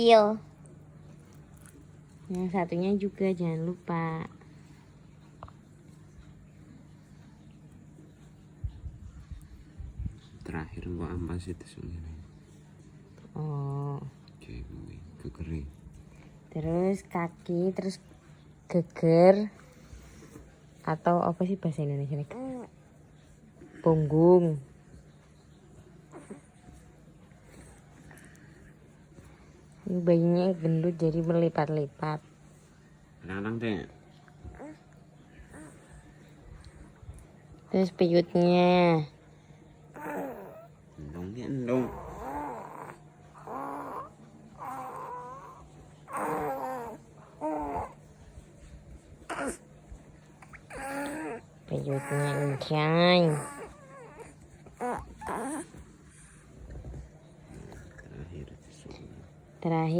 Iya. Yang satunya juga jangan lupa. Terakhir gua ampas itu sebenarnya. Oh. Oke, kekering. Terus kaki, terus geger. Atau apa sih bahasa Indonesia? Punggung. Ini bayinya gendut jadi berlipat-lipat. Kadang-kadang teh. Terus piyutnya. Endong dia endong. Piyutnya encang. Terakhir itu semua. Terakhir.